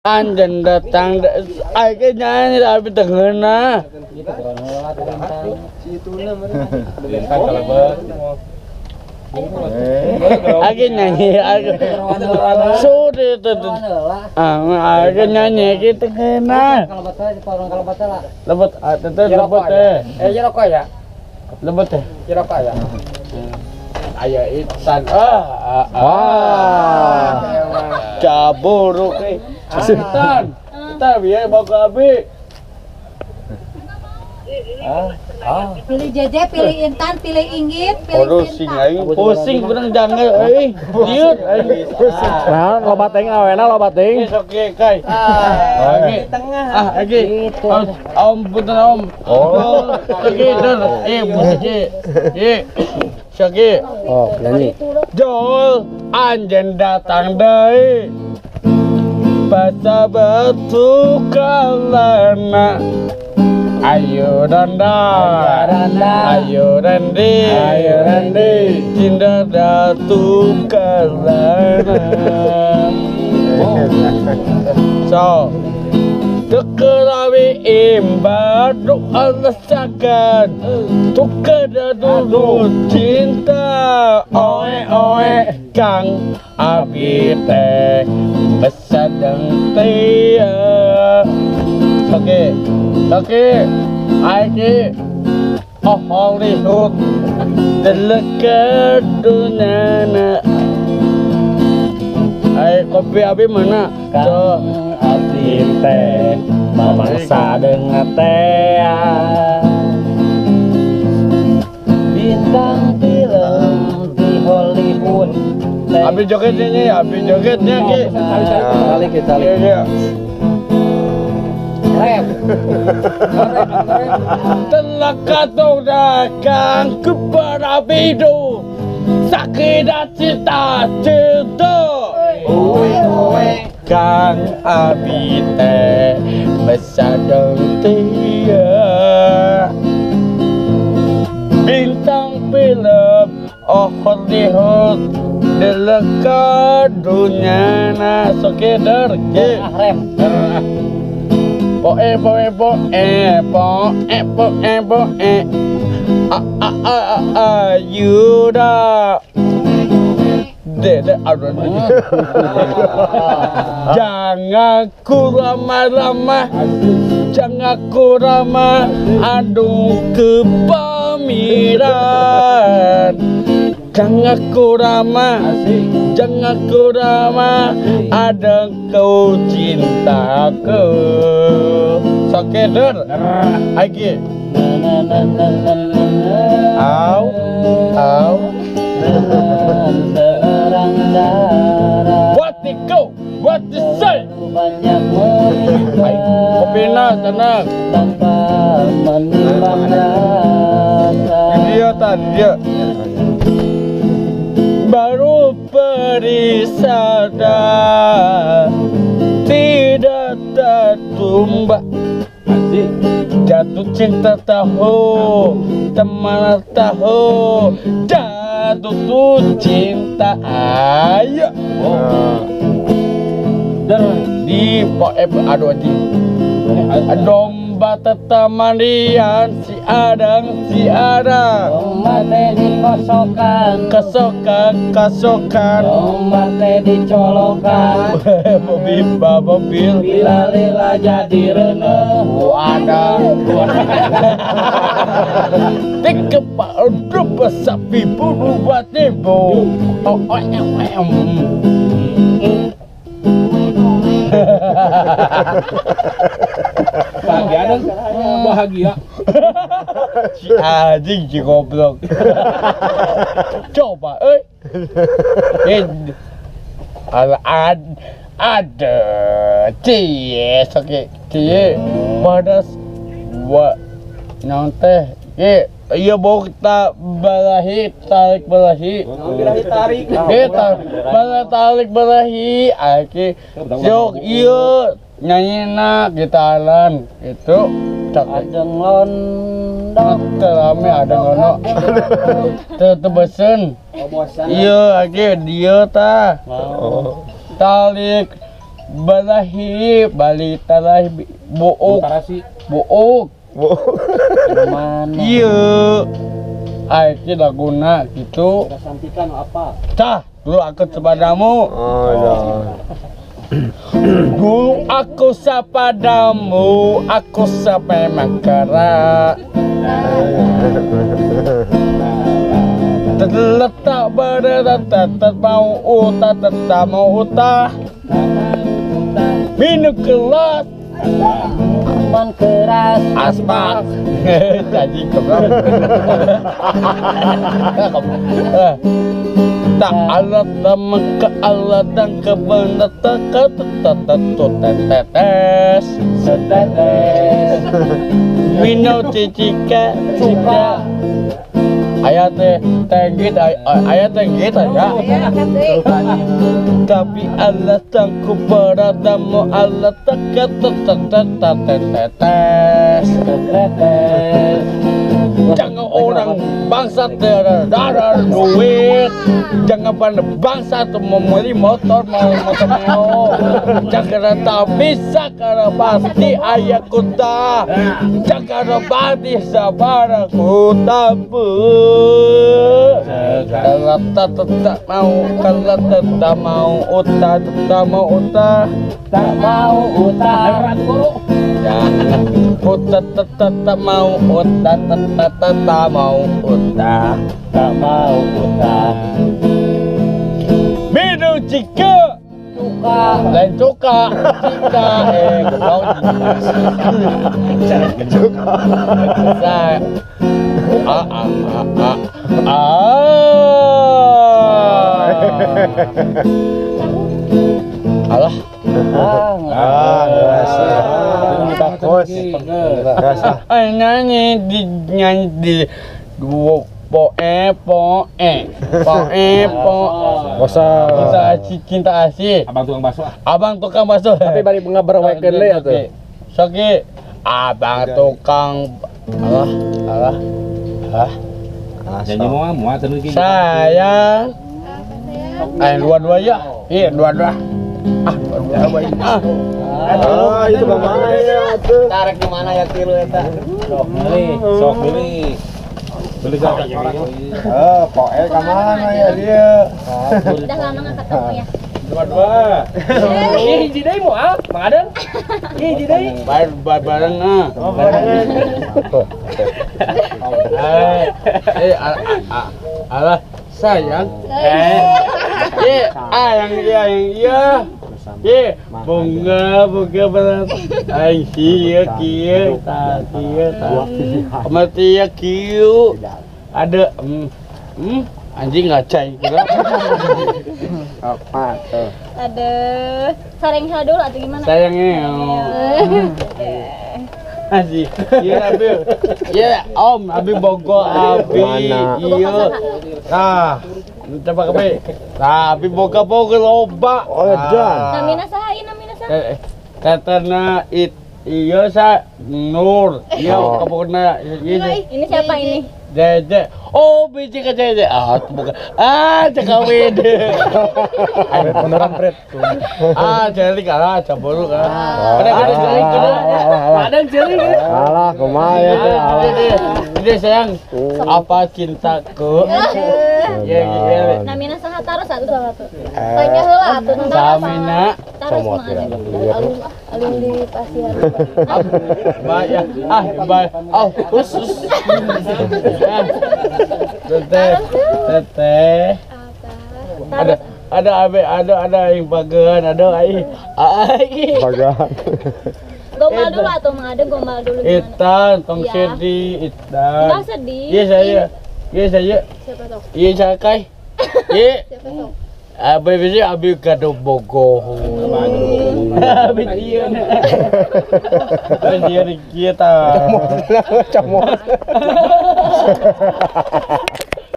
Anjen datang, akhirnya nyanyi tapi tengena. Akhirnya nyanyi, sudah itu, akhirnya nyanyi kita tengena. Lebet, lebet jeroko ya, lebet jeroko ya. Ayo ikan, caburuk nih. Intan, kita biar bawa ke Abi. Pilih Jeje, pilih Intan, pilih Inggit, pilih Intan. Pusing kurang jangan, diut. Nah, loba teng awena loba teng. Oke, kai. Lagi tengah. Lagi. Om punten om. Oh, lagi dan musik. Syaki. Oh, nyanyi. Jol anjen datang deui. Baca batu kalana. Ayo Randa, ayo Randi, cinta datu kalana. So, tekerawi imba doa lesakan, tukar dulu cinta, oe kang abi teh besadang tia. Oke, aiki, Hollywood, dekat dunia. Kopi abi mana? Kang abdi teh mamangsa dengan teh. Bintang film di Hollywood. Abi jogetnya ki. Kali kita lihat. Rep. Telah kata dagang kepada bidu sakit cita-cita. Kang abi teh besadang tia. Bintang film Hollywood dekat dunia na sekedar ke. Poe Yuda Dede aduh. Jangan ku lama-lama, jangan ku ramah, aduh kepamiran. Jangan ku ramah, ada kau cintaku. Sekedar, lagi. Au. What you say? Banyak Kopina tenang. tanpa menimbang rasa. Dia. Baru berisada tidak tertumbak. Jatuh cinta tahu, teman tahu, jatuh tuh cinta ayo. Di poe aduh anjing. Domba tetamanian si adang. Domba teh dikosokan, Kasokan. domba teh dicolokan. Mobil. Bila lila jadi reneh, Ada. Tiga pak sapi bulu batibu. bahagia. Si anjing si goblok. Coba ada cie pada teh iya bau kita tarik balahi aki jok iya nyanyi nak gitaran itu Adeng londok terame ada ngono tetebesen iya aki dia ta talik balahi balita lah buuk Tarasi. buuk Mana? iya itu laguna gitu Santikan apa? cah dulu aku sepadamu Oh ya. dulu aku sepadamu aku sampai makara terletak berdetak mau utah tetap mau utah minum kelas Teman keras. aspak jadi kebetulan tak alat temen ke alat dan ke benda tetes Setetes. minum cicika cika ayat tenggit ayat tenggit ya tapi alat tangku beradamu alat tetes Setetes. jangan orang bangsa darah duit jangan pada bangsa tuh membeli motor mau jangan tak bisa karena pasti ayah kuta jangan pasti sabar kuta kalau tak mau kalau tak mau utah tak mau utah Tak mau utang. jangan utah tak mau utah tak mau utah Tak mau utang. minum cika Suka. lain cuka cika goblok saya alah Biasa. Bagus. Biasa. nyanyi di dua poe Bosa. cinta asih Abang tukang bakso. Tapi balik mengabar weekend le atuh. Soki abang tukang alah Janji mau muat atuh ki. sayang dua-dua ya iya dua-dua dua-dua Itu mamanya tuh. Tarik di mana ya kilo eta? Sok beli. Beli gak orang. Poe ka mana ya dia? Udah lama nggak ketemu ya. dua-dua Hiji deui moal, Mang Adeng. Hiji deui. bareng alah sayang yang bunga berat ay kia mati ya kiu ada anjing ngacai apa tuh Aduh, sareng dulu atau gimana? sayangnya Aji, iya Abi, iya Om, Abi Bogor, Abi, iya, coba kami, Abi Bogor loba, Oh ya. Namina saha? katana iya sa Nur, iya kabukna, iya, Ini siapa ini? Dede, biji ke Dede, bukan, cakawin, Beneran Fred. jeli kalah, cabul kan, Adeng ceuring. Alah, kumaha ya teh. Ini sayang, apa cintaku? Ya, Namina saha taruh satu. Tanya heula atuh nu Samina, taruh alun di pasihan. banyak, khusus. Teteh, ada yang bagian, ada ai. Bagan. Gombal dulu atau Mang Adeng gombal dulu gimana? Itan, Tong Iya. Sedi, Itan. Enggak sedih. Iya saya. Siapa tuh? Iya saya kai. Iya. Siapa tuh? Abi kado bogoh. Abi dia. Dia kita. Camot.